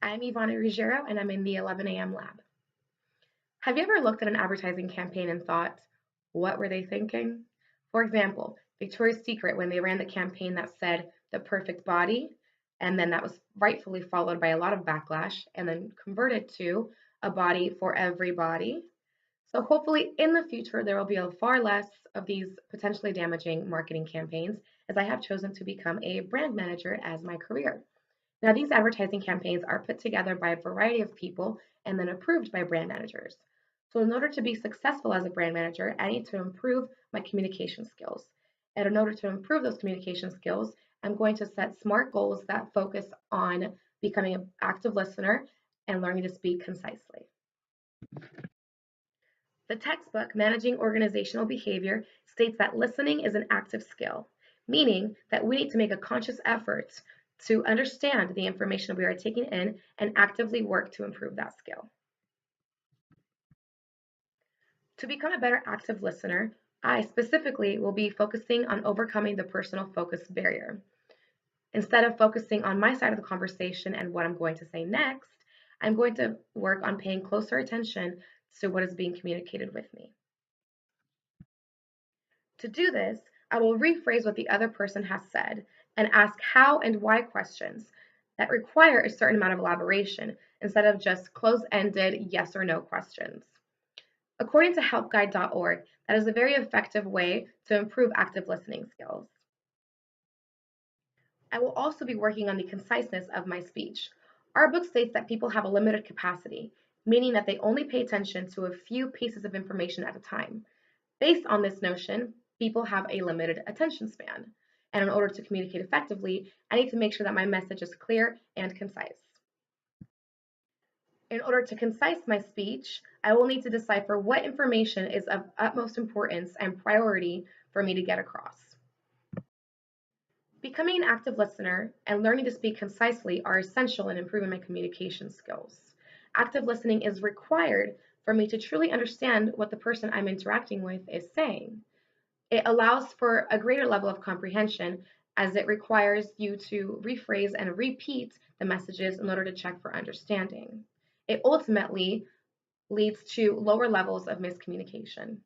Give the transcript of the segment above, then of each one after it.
I'm Ivana Ruggiero, and I'm in the 11 a.m. lab. Have you ever looked at an advertising campaign and thought, what were they thinking? For example, Victoria's Secret, when they ran the campaign that said the perfect body, and then that was rightfully followed by a lot of backlash, and then converted to a body for everybody. So hopefully in the future, there will be a far less of these potentially damaging marketing campaigns, as I have chosen to become a brand manager as my career. Now, these advertising campaigns are put together by a variety of people and then approved by brand managers. So, in order to be successful as a brand manager, I need to improve my communication skills. And in order to improve those communication skills, I'm going to set SMART goals that focus on becoming an active listener and learning to speak concisely. The textbook, Managing Organizational Behavior, states that listening is an active skill, meaning that we need to make a conscious effort to understand the information we are taking in and actively work to improve that skill. To become a better active listener, I specifically will be focusing on overcoming the personal focus barrier. Instead of focusing on my side of the conversation and what I'm going to say next, I'm going to work on paying closer attention to what is being communicated with me. To do this, I will rephrase what the other person has said and ask how and why questions that require a certain amount of elaboration instead of just close-ended yes or no questions. According to helpguide.org, that is a very effective way to improve active listening skills. I will also be working on the conciseness of my speech. Our book states that people have a limited capacity, meaning that they only pay attention to a few pieces of information at a time. Based on this notion, people have a limited attention span. And in order to communicate effectively, I need to make sure that my message is clear and concise. In order to concise my speech, I will need to decipher what information is of utmost importance and priority for me to get across. Becoming an active listener and learning to speak concisely are essential in improving my communication skills. Active listening is required for me to truly understand what the person I'm interacting with is saying. It allows for a greater level of comprehension as it requires you to rephrase and repeat the messages in order to check for understanding. It ultimately leads to lower levels of miscommunication.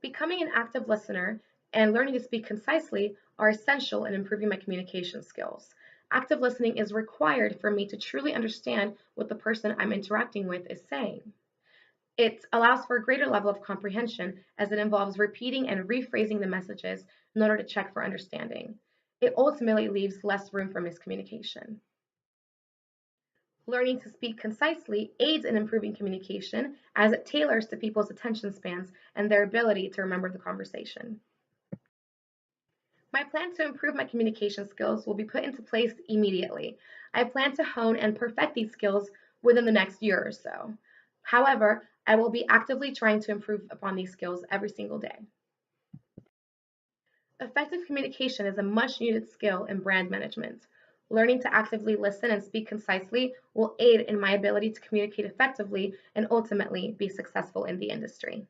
Becoming an active listener and learning to speak concisely are essential in improving my communication skills. Active listening is required for me to truly understand what the person I'm interacting with is saying. It allows for a greater level of comprehension as it involves repeating and rephrasing the messages in order to check for understanding. It ultimately leaves less room for miscommunication. Learning to speak concisely aids in improving communication as it tailors to people's attention spans and their ability to remember the conversation. My plan to improve my communication skills will be put into place immediately. I plan to hone and perfect these skills within the next year or so. However, I will be actively trying to improve upon these skills every single day. Effective communication is a much needed skill in brand management. Learning to actively listen and speak concisely will aid in my ability to communicate effectively and ultimately be successful in the industry.